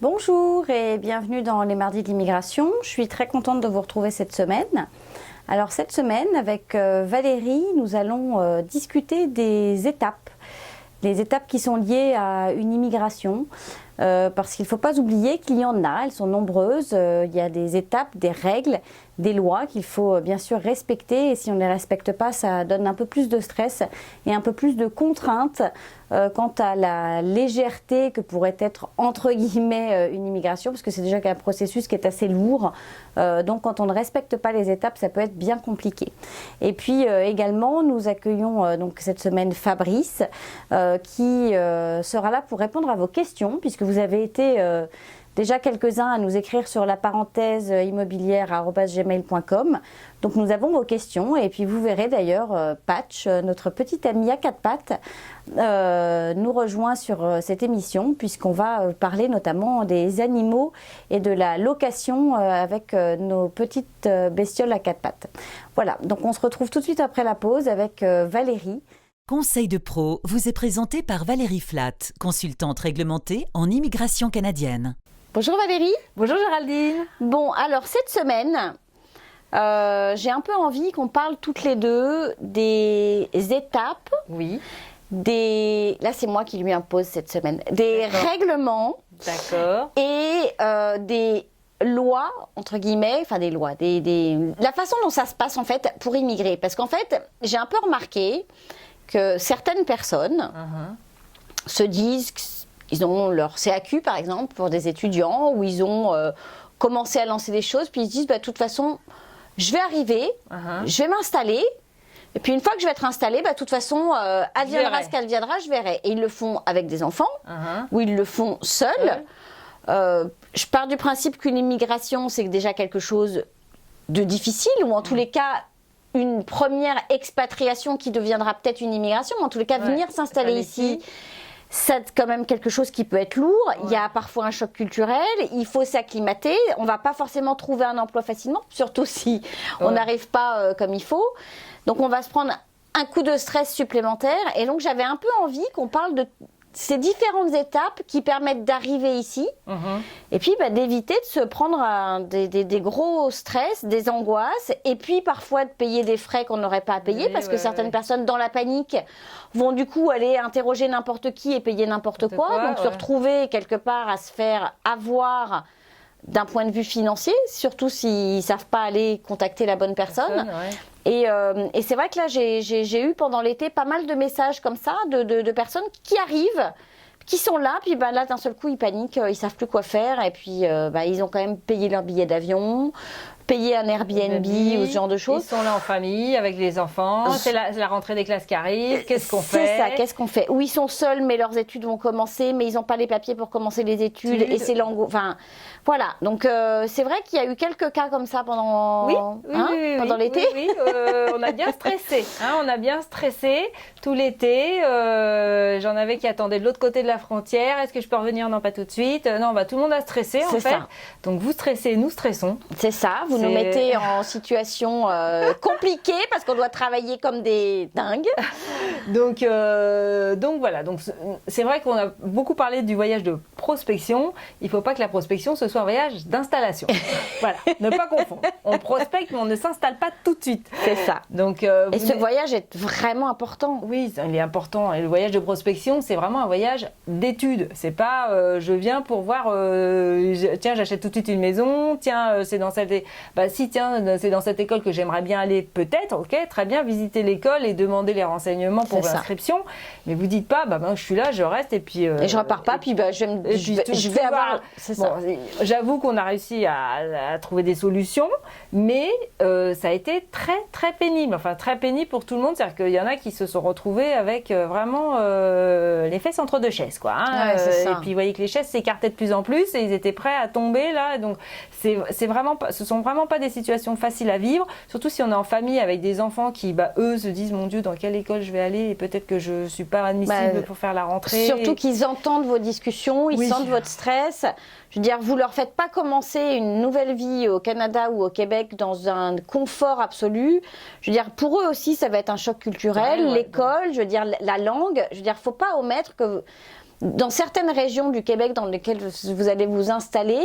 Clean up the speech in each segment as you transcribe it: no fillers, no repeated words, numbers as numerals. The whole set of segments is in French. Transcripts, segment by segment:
Bonjour et bienvenue dans les mardis de l'immigration. Je suis très contente de vous retrouver cette semaine. Alors cette semaine, avec Valérie, nous allons discuter des étapes. Les étapes qui sont liées à une immigration. Parce qu'il ne faut pas oublier qu'il y en a, elles sont nombreuses. Il y a des étapes, des règles, des lois qu'il faut bien sûr respecter. Et si on ne les respecte pas, ça donne un peu plus de stress et un peu plus de contraintes quant à la légèreté que pourrait être entre guillemets une immigration, parce que c'est déjà un processus qui est assez lourd. Donc quand on ne respecte pas les étapes, ça peut être bien compliqué. Et puis également, nous accueillons donc cette semaine Fabrice qui sera là pour répondre à vos questions, puisque vous avez été déjà quelques-uns à nous écrire sur la parenthèse immobilière@gmail.com. Donc nous avons vos questions et puis vous verrez d'ailleurs Patch, notre petite amie à quatre pattes, nous rejoint sur cette émission puisqu'on va parler notamment des animaux et de la location avec nos petites bestioles à quatre pattes. Voilà, donc on se retrouve tout de suite après la pause avec Valérie. Conseil de pro vous est présenté par Valérie Flatt, consultante réglementée en immigration canadienne. Bonjour Valérie. Bonjour Géraldine. Bon, alors cette semaine, j'ai un peu envie qu'on parle toutes les deux des étapes. Oui. Là, c'est moi qui lui impose cette semaine. Des règlements. D'accord. Et des lois, entre guillemets, enfin des lois, la façon dont ça se passe en fait pour immigrer. Parce qu'en fait, j'ai un peu remarqué que certaines personnes se disent qu'ils ont leur CAQ par exemple pour des étudiants, où ils ont commencé à lancer des choses, puis ils se disent de toute façon je vais arriver, je vais m'installer, et puis une fois que je vais être installée, de toute façon adviendra ce qu'adviendra, je verrai. Et ils le font avec des enfants, ou ils le font seuls. Je pars du principe qu'une immigration c'est déjà quelque chose de difficile, ou en tous les cas une première expatriation qui deviendra peut-être une immigration, mais en tous les cas, venir s'installer ici, c'est quand même quelque chose qui peut être lourd. Il y a parfois un choc culturel, il faut s'acclimater. On ne va pas forcément trouver un emploi facilement, surtout si on n'arrive pas comme il faut. Donc on va se prendre un coup de stress supplémentaire. Et donc j'avais un peu envie qu'on parle de ces différentes étapes qui permettent d'arriver ici et puis d'éviter de se prendre des gros stress, des angoisses, et puis parfois de payer des frais qu'on n'aurait pas à payer, parce que certaines personnes dans la panique vont du coup aller interroger n'importe qui et payer n'importe quoi, donc se retrouver quelque part à se faire avoir d'un point de vue financier, surtout s'ils ne savent pas aller contacter la bonne personne. Et c'est vrai que là, j'ai eu pendant l'été pas mal de messages comme ça, de personnes qui arrivent, qui sont là, puis là, d'un seul coup, ils paniquent, ils ne savent plus quoi faire, et puis ils ont quand même payé leur billet d'avion, payé un Airbnb ou ce genre de choses. Ils sont là en famille, avec les enfants, c'est la rentrée des classes qui arrive, qu'est-ce qu'on fait? C'est ça, qu'est-ce qu'on fait? Ou ils sont seuls, mais leurs études vont commencer, mais ils n'ont pas les papiers pour commencer les études, et c'est l'angoisse. Enfin, voilà, donc c'est vrai qu'il y a eu quelques cas comme ça pendant l'été. Oui, on a bien stressé, on a bien stressé tout l'été. J'en avais qui attendaient de l'autre côté de la frontière. Est-ce que je peux revenir? Non, pas tout de suite. Non, tout le monde a stressé en fait. Ça. Donc vous stressez, nous stressons. C'est ça, vous nous mettez en situation compliquée parce qu'on doit travailler comme des dingues. Donc voilà, donc c'est vrai qu'on a beaucoup parlé du voyage de prospection. Il ne faut pas que la prospection ce soit un voyage d'installation. Voilà, ne pas confondre. On prospecte mais on ne s'installe pas tout de suite. C'est ça. Donc, et ce voyage est vraiment important. Oui, il est important. Et le voyage de prospection, c'est vraiment un voyage d'études. C'est pas je viens pour voir, tiens, j'achète tout de suite une maison, tiens, c'est dans cette... c'est dans cette école que j'aimerais bien aller, peut-être, ok, très bien, visiter l'école et demander les renseignements pour l'inscription. Mais vous dites pas, je suis là, je reste et puis... et je repars pas, puis je vais avoir... C'est ça. J'avoue qu'on a réussi à trouver des solutions, mais ça a été très, très pénible. Enfin, très pénible pour tout le monde. C'est-à-dire qu'il y en a qui se sont retrouvés avec vraiment les fesses entre deux chaises, quoi. Et puis, vous voyez que les chaises s'écartaient de plus en plus et ils étaient prêts à tomber, là. Donc, ce sont vraiment pas des situations faciles à vivre, surtout si on est en famille avec des enfants qui, eux, se disent, mon Dieu, dans quelle école je vais aller et peut-être que je suis pas admissible pour faire la rentrée. Surtout qu'ils entendent vos discussions, ils sentent votre stress. Je veux dire, vous leur faites pas commencer une nouvelle vie au Canada ou au Québec dans un confort absolu. Je veux dire, pour eux aussi, ça va être un choc culturel. L'école, je veux dire, la langue. Je veux dire, faut pas omettre que dans certaines régions du Québec dans lesquelles vous allez vous installer,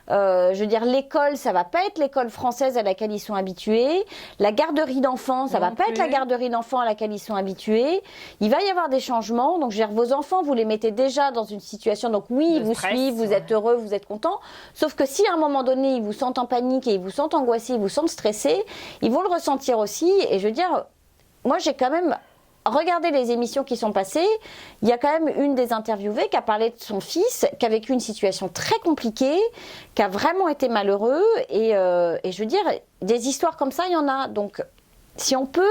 je veux dire, l'école, ça va pas être l'école française à laquelle ils sont habitués. La garderie d'enfants, ça va pas être la garderie d'enfants à laquelle ils sont habitués. Il va y avoir des changements. Donc, je veux dire, vos enfants, vous les mettez déjà dans une situation. Donc, oui, ils vous suivent, vous êtes heureux, vous êtes contents. Sauf que si à un moment donné, ils vous sentent en panique et ils vous sentent angoissés, ils vous sentent stressés, ils vont le ressentir aussi. Et je veux dire, moi, j'ai quand même regardez les émissions qui sont passées, il y a quand même une des interviewées qui a parlé de son fils, qui a vécu une situation très compliquée, qui a vraiment été malheureux. Et je veux dire, des histoires comme ça, il y en a. Donc, si on peut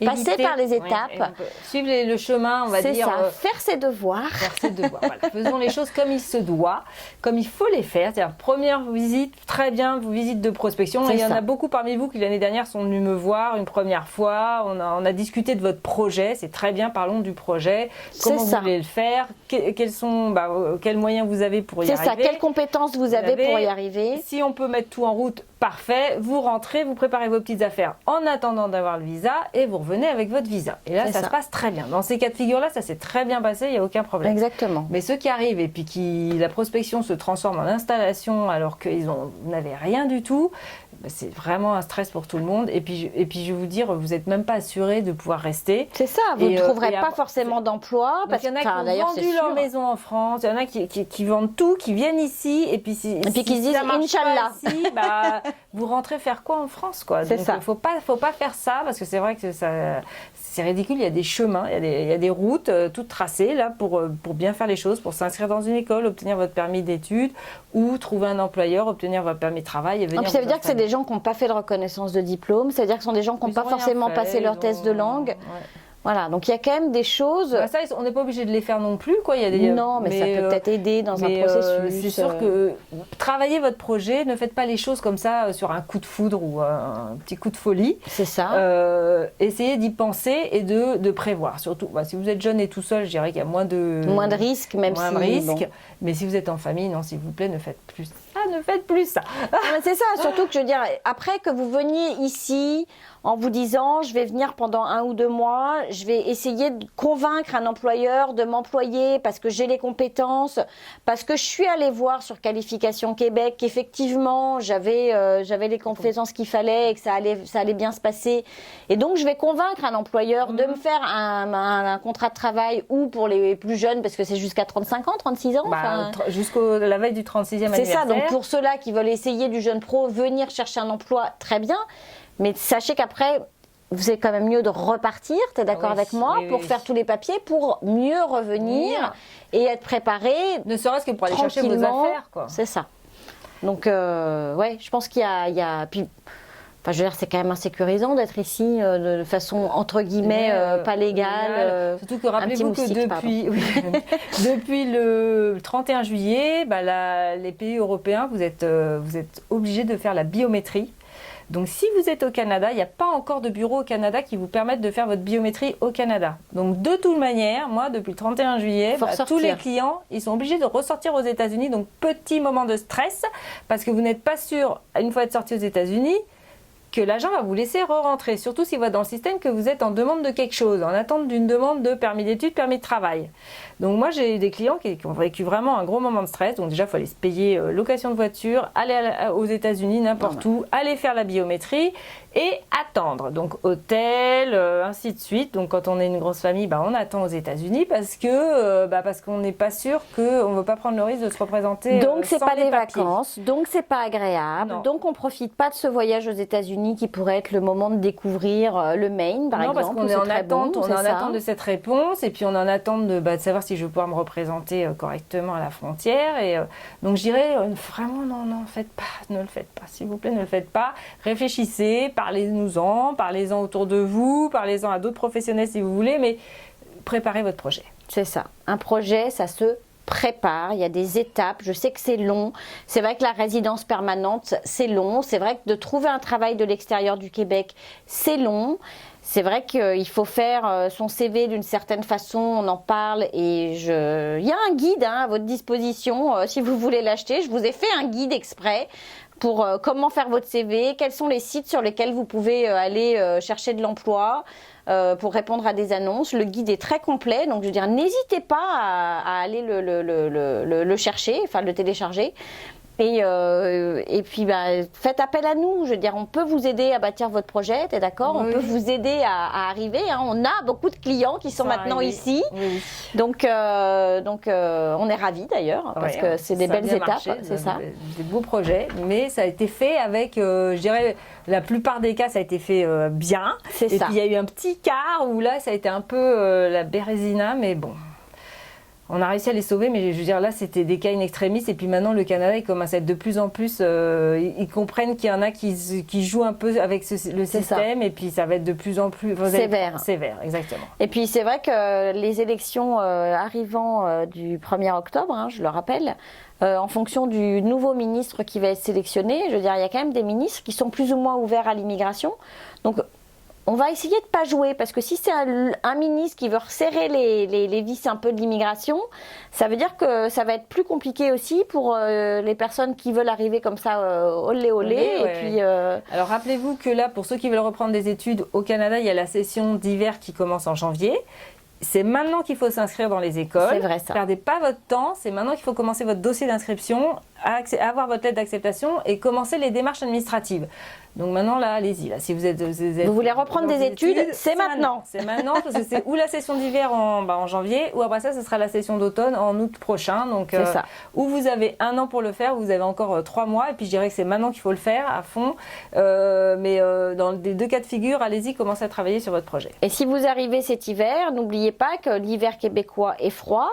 passer par les étapes, suivre le chemin, on va dire. C'est ça, faire ses devoirs. Faire ses devoirs, voilà. Faisons les choses comme il se doit, comme il faut les faire. C'est-à-dire, première visite, très bien, visite de prospection. Et il y en a beaucoup parmi vous qui l'année dernière sont venus me voir une première fois. On a discuté de votre projet, c'est très bien, parlons du projet. Comment vous voulez le faire, quels moyens vous avez pour y arriver. C'est ça, quelles compétences vous avez pour y arriver. Si on peut mettre tout en route, parfait. Vous rentrez, vous préparez vos petites affaires en attendant d'avoir le visa et vous revenez avec votre visa. Et là, ça se passe très bien. Dans ces cas de figure-là, ça s'est très bien passé, il n'y a aucun problème. Exactement. Mais ceux qui arrivent et puis la prospection se transforme en installation alors qu'ils n'avaient rien du tout, c'est vraiment un stress pour tout le monde. Et puis je vais vous dire, vous n'êtes même pas assuré de pouvoir rester. C'est ça, vous ne trouverez pas forcément d'emploi. Parce qu'il y en a qui ont vendu leur maison en France, il y en a qui vendent tout, qui viennent ici, et puis qui se disent Inch'Allah. Ici, vous rentrez faire quoi en France, quoi. C'est ça. Faut pas faire ça, parce que c'est vrai que c'est ridicule. Il y a des chemins, il y a des routes toutes tracées là pour bien faire les choses, pour s'inscrire dans une école, obtenir votre permis d'études ou trouver un employeur, obtenir votre permis de travail et venir. Puis ça veut dire que c'est des gens qui n'ont pas fait de reconnaissance de diplôme, ça veut dire que ce sont des gens qui n'ont pas forcément passé leur test de langue. Ouais. Voilà, donc il y a quand même des choses. Ça, on n'est pas obligé de les faire non plus, quoi. Il y a des. Non, mais ça peut peut-être aider dans un processus. C'est sûr que travaillez votre projet, ne faites pas les choses comme ça sur un coup de foudre ou un petit coup de folie. C'est ça. Essayez d'y penser et de prévoir. Surtout, si vous êtes jeune et tout seul, je dirais qu'il y a moins de risques, même moins si. De risques. Mais si vous êtes en famille, non, s'il vous plaît, ne faites plus ça. Ne faites plus ça. C'est ça, surtout que je veux dire, après que vous veniez ici en vous disant je vais venir pendant 1 ou 2 mois, je vais essayer de convaincre un employeur de m'employer parce que j'ai les compétences, parce que je suis allée voir sur Qualification Québec qu'effectivement j'avais les compétences qu'il fallait et que ça allait bien se passer. Et donc je vais convaincre un employeur de me faire un contrat de travail, ou pour les plus jeunes, parce que c'est jusqu'à 35 ans, 36 ans. Jusqu'à la veille du 36e anniversaire. C'est ça, donc pour ceux-là qui veulent essayer du jeune pro, venir chercher un emploi, très bien. Mais sachez qu'après, vous est quand même mieux de repartir, tu es d'accord avec moi, pour faire tous les papiers, pour mieux revenir et être préparé. Ne serait-ce que pour aller chercher vos affaires, quoi. C'est ça. Donc, je pense qu'il y a puis, je veux dire, c'est quand même insécurisant d'être ici de façon, entre guillemets, pas légale. Surtout que rappelez-vous que depuis le 31 juillet, les pays européens, vous êtes obligés de faire la biométrie. Donc si vous êtes au Canada, il n'y a pas encore de bureau au Canada qui vous permette de faire votre biométrie au Canada. Donc de toute manière, moi depuis le 31 juillet, tous les clients, ils sont obligés de ressortir aux États-Unis. Donc petit moment de stress, parce que vous n'êtes pas sûr, une fois être sorti aux États-Unis, que l'agent va vous laisser re-rentrer, surtout s'il voit dans le système que vous êtes en demande de quelque chose, en attente d'une demande de permis d'études, permis de travail. Donc moi j'ai eu des clients qui ont vécu vraiment un gros moment de stress. Donc déjà il faut aller se payer location de voiture, aller aux États-Unis, n'importe où, aller faire la biométrie et attendre. Donc hôtel, ainsi de suite. Donc quand on est une grosse famille, on attend aux États-Unis parce qu'on n'est pas sûr, qu'on ne veut pas prendre le risque de se représenter. Donc c'est sans pas des papiers. vacances, donc c'est pas agréable. Non. Donc on profite pas de ce voyage aux États-Unis qui pourrait être le moment de découvrir le Maine, par exemple. Non, parce qu'on est en attente, attente de cette réponse, et puis on est en attente de savoir si je vais pouvoir me représenter correctement à la frontière. Et donc je dirais vraiment non, ne le faites pas, s'il vous plaît, ne le faites pas. Réfléchissez, parlez-en autour de vous, parlez-en à d'autres professionnels si vous voulez, mais préparez votre projet. C'est ça. Un projet, ça se prépare, il y a des étapes, je sais que c'est long, c'est vrai que la résidence permanente c'est long, c'est vrai que de trouver un travail de l'extérieur du Québec c'est long, c'est vrai qu'il faut faire son CV d'une certaine façon, on en parle et il y a un guide à votre disposition si vous voulez l'acheter. Je vous ai fait un guide exprès pour comment faire votre CV, quels sont les sites sur lesquels vous pouvez aller chercher de l'emploi pour répondre à des annonces. Le guide est très complet, donc je veux dire, n'hésitez pas à aller le chercher, enfin le télécharger. Et puis faites appel à nous, je veux dire, on peut vous aider à bâtir votre projet, t'es d'accord? On peut vous aider à arriver, hein. On a beaucoup de clients qui sont maintenant ici, donc on est ravis d'ailleurs, parce que c'est des belles étapes, c'est ça. Des beaux projets, mais ça a été fait avec, je dirais, la plupart des cas, ça a été fait bien. C'est ça. Et puis il y a eu un petit quart où là, ça a été un peu la bérésina, mais bon. On a réussi à les sauver, mais je veux dire, là, c'était des cas in extremis. Et puis maintenant, le Canada, il commence à être de plus en plus... ils comprennent qu'il y en a qui jouent un peu avec le système. Et puis, ça va être de plus en plus... Sévère. Sévère, exactement. Et puis, c'est vrai que les élections arrivant du 1er octobre, hein, je le rappelle, en fonction du nouveau ministre qui va être sélectionné, je veux dire, il y a quand même des ministres qui sont plus ou moins ouverts à l'immigration. Donc... on va essayer de ne pas jouer, parce que si c'est un ministre qui veut resserrer les vis un peu de l'immigration, ça veut dire que ça va être plus compliqué aussi pour les personnes qui veulent arriver comme ça, olé. Et puis, alors rappelez-vous que là, pour ceux qui veulent reprendre des études au Canada, il y a la session d'hiver qui commence en janvier. C'est maintenant qu'il faut s'inscrire dans les écoles. C'est vrai, ça. Perdez pas votre temps, c'est maintenant qu'il faut commencer votre dossier d'inscription, avoir votre lettre d'acceptation et commencer les démarches administratives. Donc maintenant, là, allez-y. Là, si vous voulez reprendre des études, c'est maintenant. C'est maintenant, parce que c'est ou la session d'hiver en janvier, ou après ça, ce sera la session d'automne en août prochain. Donc, c'est ça. Ou vous avez 1 an pour le faire, vous avez encore 3 mois, et puis je dirais que c'est maintenant qu'il faut le faire à fond. Mais dans les 2 cas de figure, allez-y, commencez à travailler sur votre projet. Et si vous arrivez cet hiver, n'oubliez pas que l'hiver québécois est froid.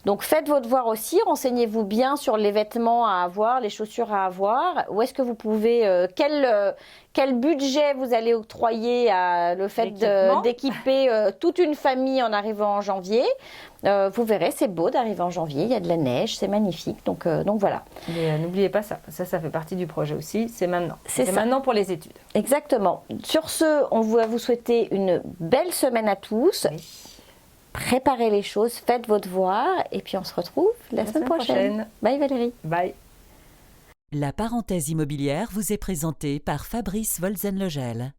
Donc faites votre devoir aussi, renseignez-vous bien sur les vêtements à avoir, les chaussures à avoir. Où est-ce que vous pouvez, quel budget vous allez octroyer à le fait d'équiper toute une famille en arrivant en janvier. Vous verrez, c'est beau d'arriver en janvier, il y a de la neige, c'est magnifique. Donc voilà. Mais n'oubliez pas ça, ça fait partie du projet aussi, c'est maintenant. C'est maintenant pour les études. Exactement. Sur ce, on va vous souhaiter une belle semaine à tous. Oui. Préparez les choses, faites votre devoir et puis on se retrouve la semaine prochaine. Bye Valérie. Bye. La parenthèse immobilière vous est présentée par Fabrice Wolzenlegel.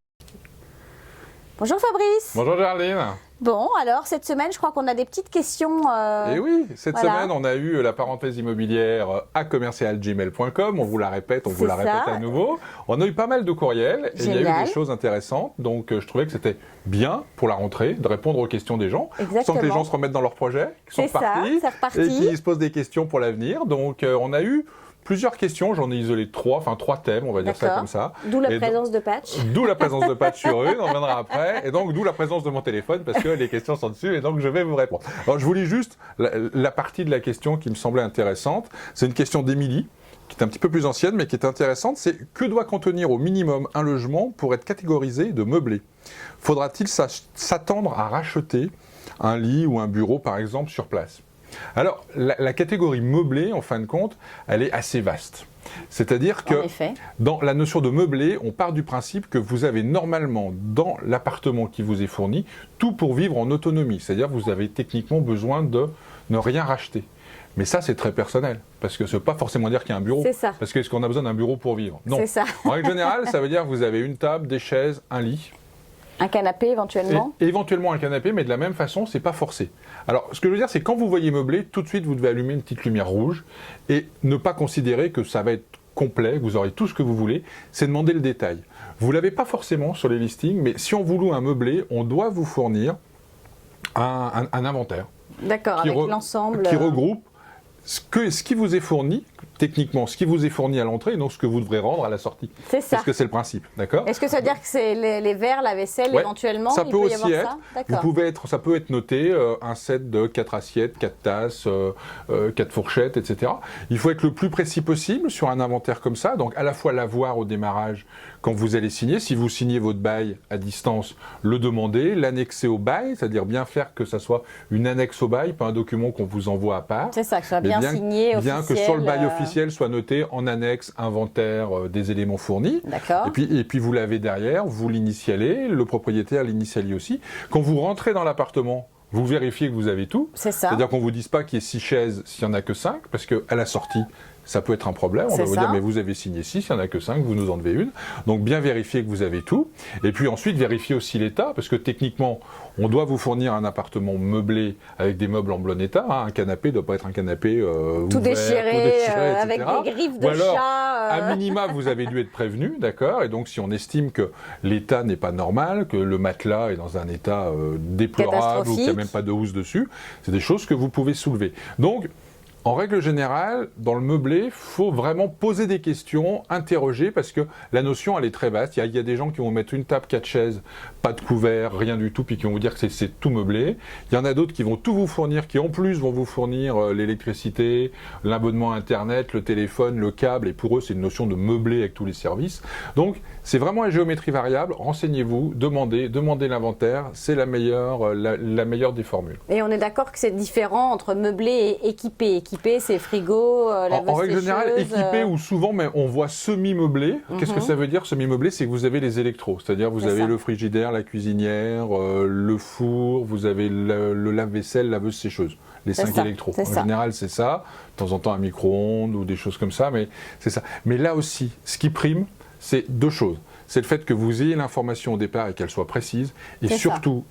Bonjour Fabrice. Bonjour Gerline. Bon, alors cette semaine, je crois qu'on a des petites questions. Et oui, cette semaine, on a eu la parenthèse immobilière à commercialgmail.com. On vous la répète, on vous la répète à nouveau. On a eu pas mal de courriels et il y a eu des choses intéressantes. Donc, je trouvais que c'était bien pour la rentrée de répondre aux questions des gens. Exactement. Sans que les gens se remettent dans leur projet, qu'ils sont repartis et qu'ils se posent des questions pour l'avenir. Donc, on a eu plusieurs questions, j'en ai isolé 3 thèmes, on va dire ça comme ça. D'où la présence de Patch. D'où la présence de Patch sur une, on reviendra après. Et donc, d'où la présence de mon téléphone, parce que les questions sont dessus, et donc je vais vous répondre. Alors, je vous lis juste la partie de la question qui me semblait intéressante. C'est une question d'Émilie, qui est un petit peu plus ancienne, mais qui est intéressante. C'est que doit contenir au minimum un logement pour être catégorisé de meublé? Faudra-t-il s'attendre à racheter un lit ou un bureau, par exemple, sur place? Alors, la catégorie meublé, en fin de compte, elle est assez vaste. C'est-à-dire que dans la notion de meublé, on part du principe que vous avez normalement dans l'appartement qui vous est fourni tout pour vivre en autonomie. C'est-à-dire que vous avez techniquement besoin de ne rien racheter. Mais ça, c'est très personnel, parce que ça ne veut pas forcément dire qu'il y a un bureau. C'est ça. Parce que est-ce qu'on a besoin d'un bureau pour vivre? Non. C'est ça. En règle générale, ça veut dire que vous avez une table, des chaises, un lit. Un canapé éventuellement. Et éventuellement un canapé, mais de la même façon, c'est pas forcé. Alors, ce que je veux dire, c'est quand vous voyez meublé, tout de suite, vous devez allumer une petite lumière rouge et ne pas considérer que ça va être complet, que vous aurez tout ce que vous voulez. C'est demander le détail. Vous l'avez pas forcément sur les listings, mais si on vous loue un meublé, on doit vous fournir un inventaire. D'accord, avec l'ensemble. Qui regroupe ce qui vous est fourni, techniquement, ce qui vous est fourni à l'entrée et donc ce que vous devrez rendre à la sortie. C'est ça. Parce que c'est le principe, d'accord? Est-ce que ça veut dire que c'est les verres, la vaisselle éventuellement? Ça peut aussi être. Ça peut être noté un set de 4 assiettes, 4 tasses, 4 fourchettes, etc. Il faut être le plus précis possible sur un inventaire comme ça. Donc à la fois l'avoir au démarrage quand vous allez signer. Si vous signez votre bail à distance, le demander, l'annexer au bail, c'est-à-dire bien faire que ça soit une annexe au bail, pas un document qu'on vous envoie à part. C'est ça, que ça soit bien signé, bien que sur le bail officiel, logiciel soit noté en annexe inventaire des éléments fournis. D'accord. Et puis vous l'avez derrière, vous l'initialez, le propriétaire l'initialise aussi. Quand vous rentrez dans l'appartement, vous vérifiez que vous avez tout. C'est ça. C'est-à-dire qu'on ne vous dise pas qu'il y ait 6 chaises s'il n'y en a que 5, parce qu'à la sortie, ça peut être un problème. On va vous dire, mais vous avez signé 6, il n'y en a que 5, vous nous en devez une. Donc bien vérifier que vous avez tout. Et puis ensuite, vérifier aussi l'état, parce que techniquement, on doit vous fournir un appartement meublé avec des meubles en bon état. Hein. Un canapé ne doit pas être un canapé tout ouvert, déchiré, avec etc. des griffes de Ou alors, chat. à minima, vous avez dû être prévenu, d'accord. Et donc, si on estime que l'état n'est pas normal, que le matelas est dans un état déplorable ou qu'il n'y a même pas de housse dessus, c'est des choses que vous pouvez soulever. Donc, en règle générale, dans le meublé, il faut vraiment poser des questions, interroger, parce que la notion, elle est très vaste. Il y a des gens qui vont mettre une table, 4 chaises, pas de couvert, rien du tout, puis qui vont vous dire que c'est tout meublé. Il y en a d'autres qui vont tout vous fournir, qui en plus vont vous fournir l'électricité, l'abonnement Internet, le téléphone, le câble, et pour eux, c'est une notion de meublé avec tous les services. Donc, c'est vraiment une géométrie variable. Renseignez-vous, demandez l'inventaire, c'est la meilleure des formules. Et on est d'accord que c'est différent entre meublé et équipé. Équipé, c'est frigo, la en règle générale, équipé ou souvent, mais on voit semi-meublé. Qu'est-ce que ça veut dire, semi-meublé? C'est que vous avez les électros. C'est-à-dire, vous avez le frigidaire, la cuisinière, le four, vous avez le lave-vaisselle, laveuse sécheuse. Les 5 électros. En général, c'est ça. De temps en temps, un micro-ondes ou des choses comme ça, mais c'est ça. Mais là aussi, ce qui prime, c'est 2 choses. C'est le fait que vous ayez l'information au départ et qu'elle soit précise, et surtout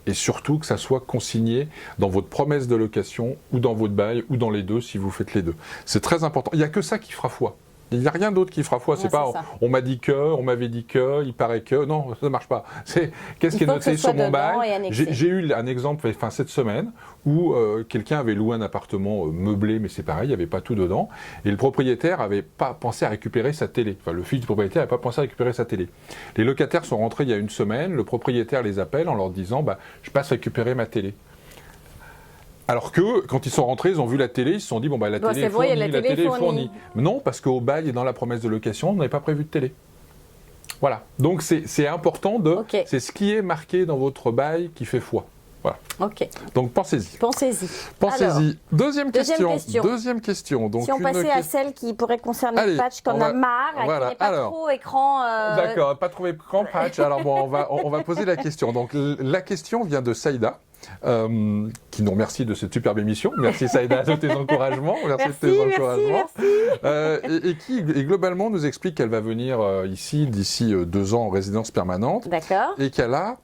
que ça soit consigné dans votre promesse de location ou dans votre bail ou dans les deux si vous faites les deux. C'est très important. Il n'y a que ça qui fera foi. Il n'y a rien d'autre qui fera foi. C'est pas on m'a dit que, on m'avait dit que, il paraît que. Non, ça ne marche pas. C'est qu'est-ce qui est noté sur mon bail. J'ai eu un exemple cette semaine où quelqu'un avait loué un appartement meublé, mais c'est pareil, il n'y avait pas tout dedans. Et le propriétaire n'avait pas pensé à récupérer sa télé. Enfin, le fils du propriétaire n'avait pas pensé à récupérer sa télé. Les locataires sont rentrés il y a une semaine. Le propriétaire les appelle en leur disant je passe récupérer ma télé. Alors que, quand ils sont rentrés, ils ont vu la télé, ils se sont dit, la télé est fournie, la télé est fournie. Non, parce qu'au bail et dans la promesse de location, on n'avait pas prévu de télé. Voilà. Donc, c'est important c'est ce qui est marqué dans votre bail qui fait foi. Voilà. Donc, pensez-y. Alors, Deuxième question. Donc, si on passait à celle qui pourrait concerner le patch qu'on a marre, qui n'est pas trop écran... D'accord, pas trop écran patch. Alors, on va poser la question. Donc, la question vient de Saïda. Qui nous remercie de cette superbe émission. Merci Saïda de tes encouragements. Et qui globalement nous explique qu'elle va venir ici d'ici 2 ans en résidence permanente. D'accord. Et qu'elle a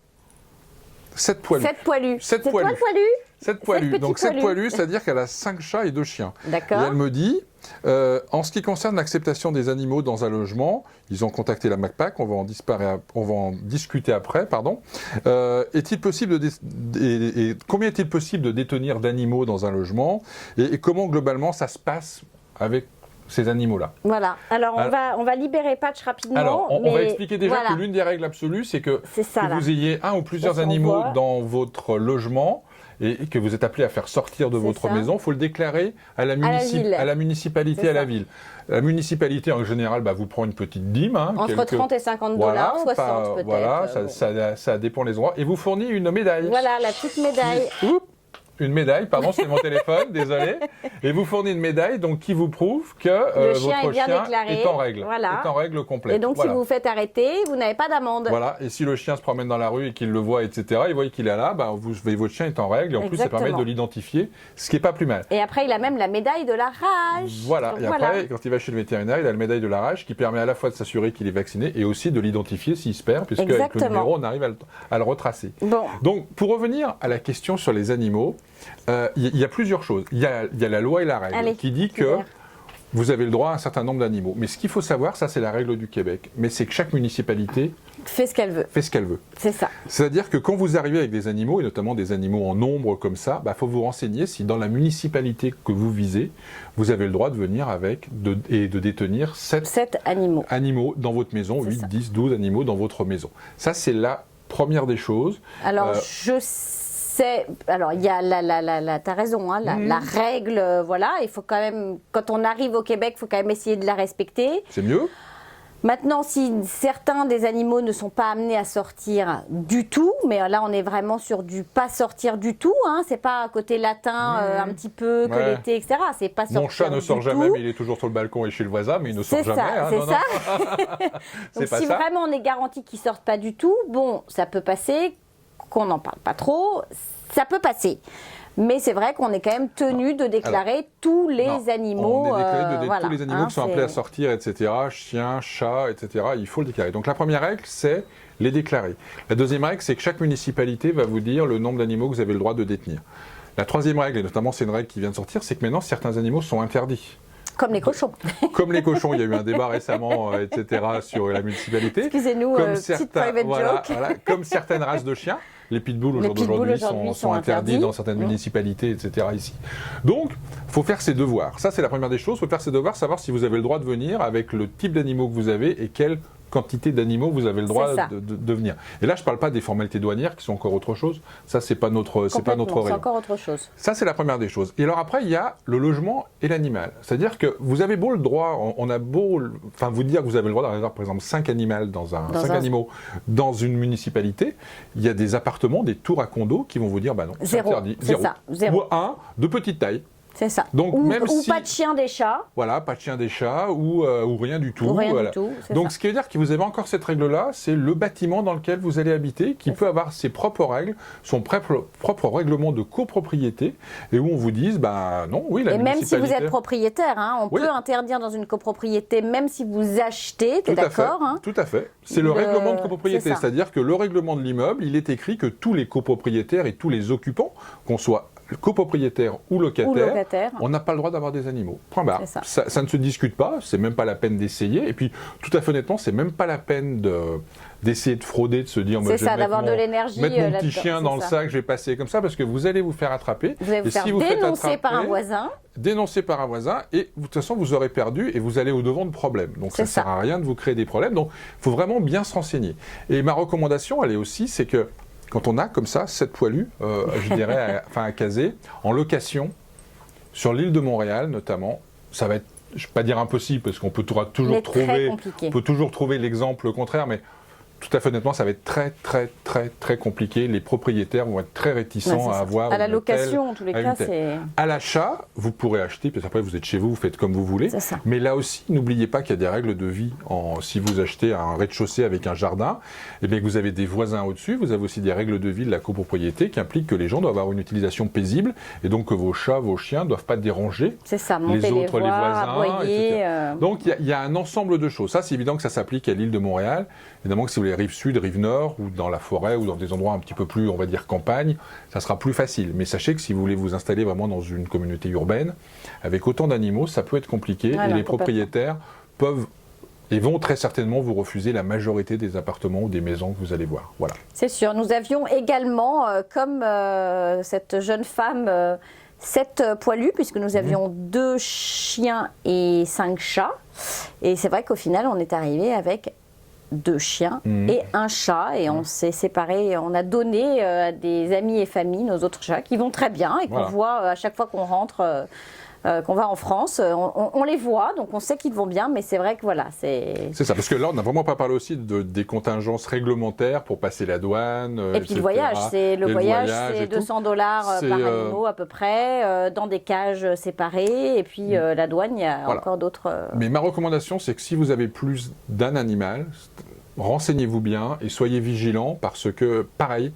7 poilus. 7 poilus. Donc 7 poilus, c'est-à-dire qu'elle a 5 chats et 2 chiens. D'accord. Et elle me dit, en ce qui concerne l'acceptation des animaux dans un logement, ils ont contacté la MACPAC, on va en discuter après, pardon. Est-il possible combien est-il possible de détenir d'animaux dans un logement et comment globalement ça se passe avec ces animaux-là? Voilà. Alors on va libérer Patch rapidement. Alors on va expliquer déjà que l'une des règles absolues, c'est que vous ayez un ou plusieurs animaux dans votre logement et que vous êtes appelé à faire sortir de votre maison, il faut le déclarer à la municipalité, à la ville. La municipalité, en général, vous prend une petite dîme. Entre 30 et 50 $, 60 peut-être. Voilà, ça dépend les endroits. Et vous fournit une médaille. Voilà, la petite médaille. Une médaille, pardon, c'est mon téléphone, désolé. Et vous fournit une médaille donc, qui vous prouve que votre chien est en règle. Voilà. Est en règle complète. Et donc, si vous vous faites arrêter, vous n'avez pas d'amende. Voilà. Et si le chien se promène dans la rue et qu'il le voit, etc., il voit qu'il est là, votre chien est en règle. Et en plus, ça permet de l'identifier, ce qui n'est pas plus mal. Et après, il a même la médaille de la rage. Voilà. Donc, après, quand il va chez le vétérinaire, il a la médaille de la rage qui permet à la fois de s'assurer qu'il est vacciné et aussi de l'identifier s'il se perd, puisque avec le numéro, on arrive à le retracer. Bon. Donc, pour revenir à la question sur les animaux, il y a plusieurs choses. Il y a la loi et la règle qui dit que vous avez le droit à un certain nombre d'animaux. Mais ce qu'il faut savoir, ça c'est la règle du Québec, mais c'est que chaque municipalité fait ce qu'elle veut. C'est ça. C'est-à-dire que quand vous arrivez avec des animaux, et notamment des animaux en nombre comme ça, faut vous renseigner si dans la municipalité que vous visez, vous avez le droit de venir et de détenir 7 animaux dans votre maison, 8, 10, 12 animaux dans votre maison. Ça c'est la première des choses. Alors alors, il y a t'as raison, la règle, il faut quand même, quand on arrive au Québec, il faut quand même essayer de la respecter. C'est mieux. Maintenant, si certains des animaux ne sont pas amenés à sortir du tout, mais là on est vraiment sur du pas sortir du tout, hein, c'est pas côté latin un petit peu que l'été, etc. C'est pas sortir. Mon chat ne sort jamais, mais il est toujours sur le balcon et chez le voisin, mais il ne sort jamais. C'est ça. Donc si vraiment on est garanti qu'ils sortent pas du tout, bon, ça peut passer, qu'on n'en parle pas trop, ça peut passer. Mais c'est vrai qu'on est quand même tenu de déclarer tous les animaux. On est déclaré tous les animaux qui sont appelés à sortir, etc. Chiens, chats, etc. Il faut le déclarer. Donc la première règle, c'est les déclarer. La deuxième règle, c'est que chaque municipalité va vous dire le nombre d'animaux que vous avez le droit de détenir. La troisième règle, et notamment c'est une règle qui vient de sortir, c'est que maintenant certains animaux sont interdits. Comme les cochons. Comme les cochons, il y a eu un débat récemment, etc., sur la municipalité. Excusez-nous, petite private joke. Comme certaines races de chiens. Les pitbulls, au jour d'aujourd'hui, sont interdits dans certaines municipalités, etc. ici. Donc, il faut faire ses devoirs. Ça, c'est la première des choses. Il faut faire ses devoirs, savoir si vous avez le droit de venir avec le type d'animaux que vous avez et quelle quantité d'animaux vous avez le droit de venir. Et là, je ne parle pas des formalités douanières qui sont encore autre chose. Ça, c'est pas notre rayon. C'est encore autre chose. Ça, c'est la première des choses. Et alors après, il y a le logement et l'animal. C'est-à-dire que vous avez beau le droit, on a beau, enfin, vous dire que vous avez le droit d'avoir, par exemple, 5 animaux dans une municipalité, il y a des appartements, des tours à condos qui vont vous dire, bah non, c'est interdit. Zéro. Ou un de petite taille. C'est ça. Donc, ou si, pas de chien des chats. Voilà, pas de chien des chats ou rien du tout. Ou rien du tout. Donc, ce qui veut dire que vous avez encore cette règle-là, c'est le bâtiment dans lequel vous allez habiter qui peut avoir ses propres règles, son propre règlement de copropriété et où on vous dise, bah non, oui, la municipalité... Et même si vous êtes propriétaire, hein, on peut interdire dans une copropriété, même si vous achetez, tu es d'accord, hein. Tout à fait. C'est le règlement de copropriété. C'est-à-dire que le règlement de l'immeuble, il est écrit que tous les copropriétaires et tous les occupants, qu'on soit copropriétaire ou locataire, on n'a pas le droit d'avoir des animaux. Point barre. Ça ne se discute pas, c'est même pas la peine d'essayer. Et puis, tout à fait honnêtement, c'est même pas la peine d'essayer de frauder, de se dire, c'est ça, d'avoir de l'énergie. Mettre mon petit chien dans le sac, je vais passer comme ça, parce que vous allez vous faire attraper. Vous allez vous faire dénoncer par un voisin. Dénoncer par un voisin, et de toute façon, vous aurez perdu et vous allez au-devant de problèmes. Donc, ça ne sert à rien de vous créer des problèmes. Donc, il faut vraiment bien se renseigner. Et ma recommandation, elle est aussi, c'est que quand on a comme ça 7 poilus, je dirais, à caser, en location, sur l'île de Montréal notamment, ça va être, je ne vais pas dire impossible, parce qu'on peut toujours trouver l'exemple contraire, mais tout à fait honnêtement, ça va être très, très, très, très compliqué. Les propriétaires vont être très réticents à avoir. À la location, en tous les cas, c'est. À l'achat, vous pourrez acheter, puis après, vous êtes chez vous, vous faites comme vous voulez. Mais là aussi, n'oubliez pas qu'il y a des règles de vie. Si vous achetez un rez-de-chaussée avec un jardin, et bien que vous avez des voisins au-dessus, vous avez aussi des règles de vie de la copropriété qui impliquent que les gens doivent avoir une utilisation paisible et donc que vos chats, vos chiens ne doivent pas déranger les autres, les voisins, aboyer, Donc, il y a un ensemble de choses. Ça, c'est évident que ça s'applique à l'île de Montréal. Évidemment que si vous voulez rive sud, rive nord, ou dans la forêt, ou dans des endroits un petit peu plus, on va dire, campagne, ça sera plus facile. Mais sachez que si vous voulez vous installer vraiment dans une communauté urbaine, avec autant d'animaux, ça peut être compliqué, et les propriétaires peuvent et vont très certainement vous refuser la majorité des appartements ou des maisons que vous allez voir. Voilà. C'est sûr. Nous avions également, comme cette jeune femme, 7 poilus, puisque nous avions 2 chiens et 5 chats. Et c'est vrai qu'au final, on est arrivé avec 2 chiens et un chat, et on s'est séparés, on a donné à des amis et familles nos autres chats qui vont très bien et qu'on voit à chaque fois qu'on rentre, qu'on va en France, on les voit, donc on sait qu'ils vont bien, mais c'est vrai que voilà, c'est ça, parce que là on n'a vraiment pas parlé aussi des contingences réglementaires pour passer la douane, et puis le voyage, c'est $200 par animaux à peu près, dans des cages séparées, et puis la douane, il y a encore d'autres... Mais ma recommandation, c'est que si vous avez plus d'un animal, renseignez-vous bien et soyez vigilants, parce que, pareil,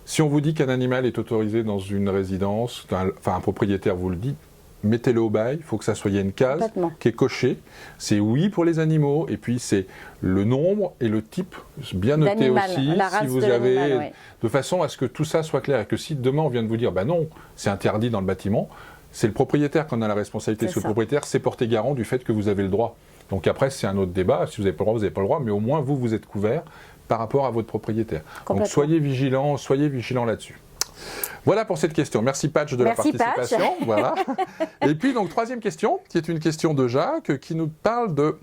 si on vous dit qu'un animal est autorisé dans une résidence, enfin un propriétaire vous le dit, mettez-le au bail, il faut que ça soit une case qui est cochée. C'est oui pour les animaux, et puis c'est le nombre et le type bien noté aussi, si vous avez, de façon à ce que tout ça soit clair, et que si demain on vient de vous dire, bah non, c'est interdit dans le bâtiment, c'est le propriétaire qui en a la responsabilité, parce que le propriétaire s'est porté garant du fait que vous avez le droit. Donc après, c'est un autre débat, si vous n'avez pas le droit, vous n'avez pas le droit, mais au moins vous êtes couvert par rapport à votre propriétaire. Donc soyez vigilants là-dessus. Voilà pour cette question. Merci Patch de la participation. Voilà. Et puis donc troisième question, qui est une question de Jacques, qui nous parle de...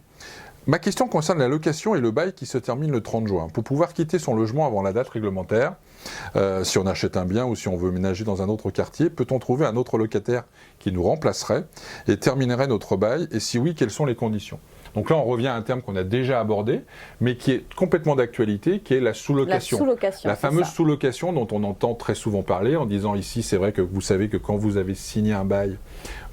Ma question concerne la location et le bail qui se termine le 30 juin. Pour pouvoir quitter son logement avant la date réglementaire, si on achète un bien ou si on veut ménager dans un autre quartier, peut-on trouver un autre locataire qui nous remplacerait et terminerait notre bail? Et si oui, quelles sont les conditions? Donc là, on revient à un terme qu'on a déjà abordé, mais qui est complètement d'actualité, qui est la sous-location. La sous-location, La c'est fameuse ça. sous-location dont on entend très souvent parler en disant ici, c'est vrai que vous savez que quand vous avez signé un bail,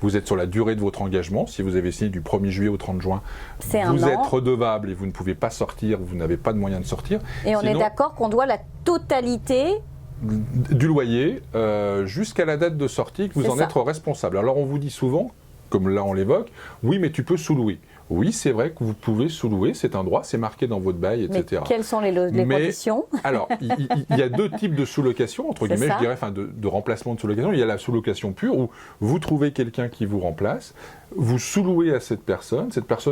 vous êtes sur la durée de votre engagement. Si vous avez signé du 1er juillet au 30 juin, C'est vous un êtes an. redevable et vous ne pouvez pas sortir, vous n'avez pas de moyen de sortir. Et on est Sinon, d'accord qu'on doit la totalité. du loyer jusqu'à la date de sortie que vous C'est en ça. êtes responsable. Alors on vous dit souvent, comme là on l'évoque, oui mais tu peux sous-louer. Oui c'est vrai que vous pouvez sous-louer, c'est un droit, c'est marqué dans votre bail, Mais etc. quelles sont les Mais- conditions? Alors, il y a deux types de sous-location, entre C'est guillemets, ça. je dirais, enfin, de remplacement de sous-location. Il y a la sous-location pure où vous trouvez quelqu'un qui vous remplace, vous sous-louez à cette personne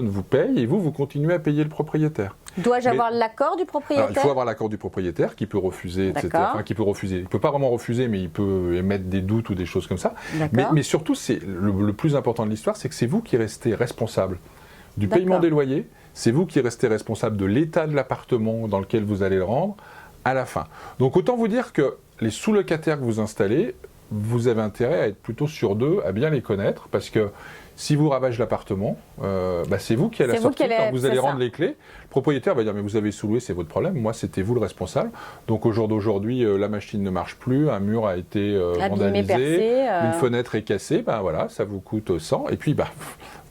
vous paye et vous continuez à payer le propriétaire. Dois-je Mais- avoir l'accord du Alors, propriétaire? il faut avoir l'accord du propriétaire qui peut refuser, etc. D'accord. Enfin, qui peut refuser. Il ne peut pas vraiment refuser, mais il peut émettre des doutes ou des choses comme ça. D'accord. Mais surtout, c'est le plus important de l'histoire, c'est que c'est vous qui restez responsable du D'accord. paiement des loyers, c'est vous qui restez responsable de l'état de l'appartement dans lequel vous allez le rendre à la fin. Donc autant vous dire que les sous-locataires que vous installez, vous avez intérêt à être plutôt sûr d'eux, à bien les connaître, parce que si vous ravagez l'appartement, c'est vous qui à la C'est vous sortie, qui allez- quand vous allez c'est rendre ça. les clés, le propriétaire va dire mais vous avez sous-loué, c'est votre problème, moi c'était vous le responsable. Donc au jour d'aujourd'hui, la machine ne marche plus, un mur a été Abîmé, vandalisé, percé, une fenêtre est cassée, ben voilà, ça vous coûte 100, et puis vous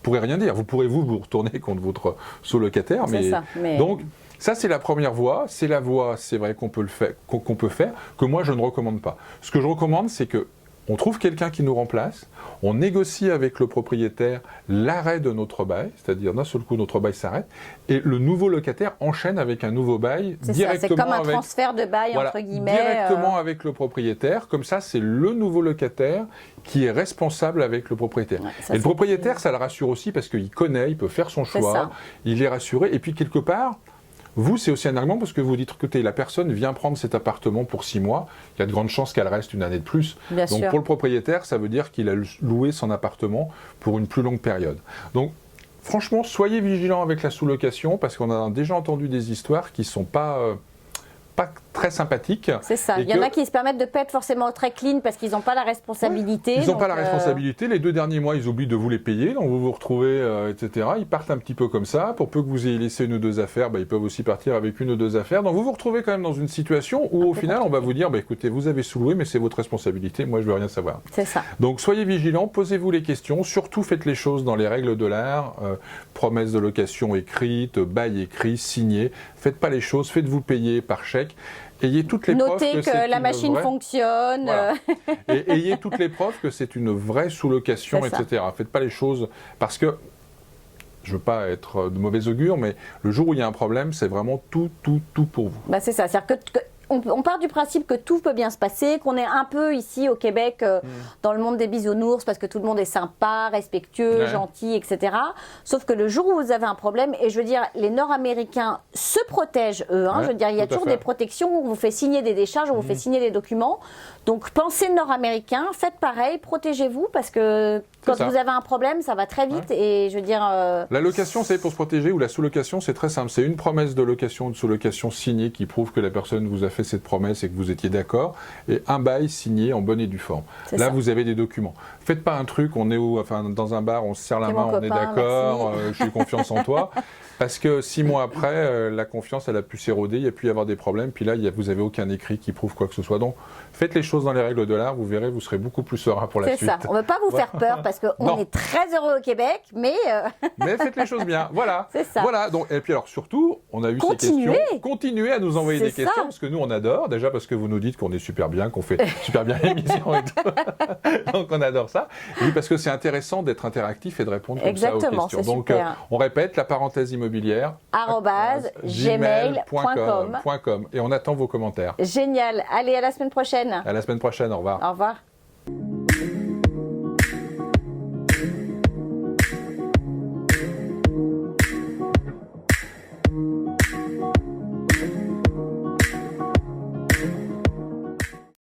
pourrez rien dire, vous pourrez vous retourner contre votre sous-locataire, C'est ça, mais- donc ça c'est la première voie, c'est la voie, c'est vrai qu'on peut le faire, qu'on peut faire, que moi je ne recommande pas. Ce que je recommande, c'est que on trouve quelqu'un qui nous remplace, on négocie avec le propriétaire l'arrêt de notre bail, c'est-à-dire d'un seul coup notre bail s'arrête, et le nouveau locataire enchaîne avec un nouveau bail C'est ça, directement c'est comme un avec, transfert de bail, voilà, entre guillemets. directement avec le propriétaire. Comme ça, c'est le nouveau locataire qui est responsable avec le propriétaire. Ouais, ça, et le c'est- propriétaire, ça le rassure aussi parce qu'il connaît, il peut faire son C'est choix, ça. il est rassuré. Et puis quelque part, vous, c'est aussi un argument parce que vous dites, écoutez, la personne vient prendre cet appartement pour 6 mois, il y a de grandes chances qu'elle reste une année de plus. Bien Donc sûr. pour le propriétaire, ça veut dire qu'il a loué son appartement pour une plus longue période. Donc franchement, soyez vigilants avec la sous-location parce qu'on a déjà entendu des histoires qui ne sont pas très sympathiques. C'est ça. Et Il y en que- a qui se permettent de ne pas être forcément très clean parce qu'ils n'ont pas la responsabilité. Ils n'ont donc, pas la responsabilité. Les 2 derniers mois, ils oublient de vous les payer. Donc vous vous retrouvez, etc. Ils partent un petit peu comme ça. Pour peu que vous ayez laissé 1 ou 2 affaires, ils peuvent aussi partir avec 1 ou 2 affaires. Donc vous vous retrouvez quand même dans une situation où au final, on va vous dire, écoutez, vous avez sous-loué, mais c'est votre responsabilité. Moi, je veux rien savoir. C'est ça. Donc soyez vigilants, posez-vous les questions. Surtout, faites les choses dans les règles de l'art. Promesse de location écrite, bail écrit, signé. Faites pas les choses. Faites-vous payer par chèque. Ayez toutes les preuves Notez que c'est la une machine vraie- fonctionne. Voilà. Et ayez toutes les preuves que c'est une vraie sous-location, C'est ça. etc. Faites pas les choses parce que, je veux pas être de mauvais augure, mais le jour où il y a un problème, c'est vraiment tout pour vous. C'est ça. C'est-à-dire on part du principe que tout peut bien se passer, qu'on est un peu ici au Québec dans le monde des bisounours parce que tout le monde est sympa, respectueux, Ouais. gentil, etc. Sauf que le jour où vous avez un problème, et je veux dire, les Nord-Américains se protègent eux. Ouais, je veux dire, il y a tout à toujours fait. des protections, on vous fait signer des décharges, on vous fait signer des documents. Donc pensez Nord-Américains, faites pareil, protégez-vous parce que quand ça. vous avez un problème, ça va très vite. Et je veux dire, La location, c'est pour se protéger, ou la sous-location, c'est très simple. C'est une promesse de location ou de sous-location signée qui prouve que la personne vous a fait cette promesse et que vous étiez d'accord, et un bail signé en bonne et due forme. C'est Là, ça. vous avez des documents. Faites pas un truc, on est dans un bar, on se serre la T'es main, mon on est copain, d'accord, merci. j'ai confiance en toi. Parce que 6 mois après, la confiance, elle a pu s'éroder, il y a pu y avoir des problèmes, puis là, vous n'avez aucun écrit qui prouve quoi que ce soit. Donc, faites les choses dans les règles de l'art, vous verrez, vous serez beaucoup plus serein pour la c'est suite. ça. On ne veut pas vous faire peur parce Non. qu'on est très heureux au Québec, mais Mais faites les choses bien, voilà. C'est ça. Voilà, donc, et puis alors surtout, on a eu ces Continuez. questions. Continuez à nous envoyer C'est des questions, ça. parce que nous, on adore, déjà parce que vous nous dites qu'on est super bien, qu'on fait super bien l'émission et tout. Donc on adore ça. Et puis parce que c'est intéressant d'être interactif et de répondre comme ça aux Exactement, questions. c'est Donc super. on répète, la parenthèse immobilière, @gmail.com. gmail.com. Et on attend vos commentaires. Génial. Allez, à la semaine prochaine. À la semaine prochaine, au revoir. Au revoir.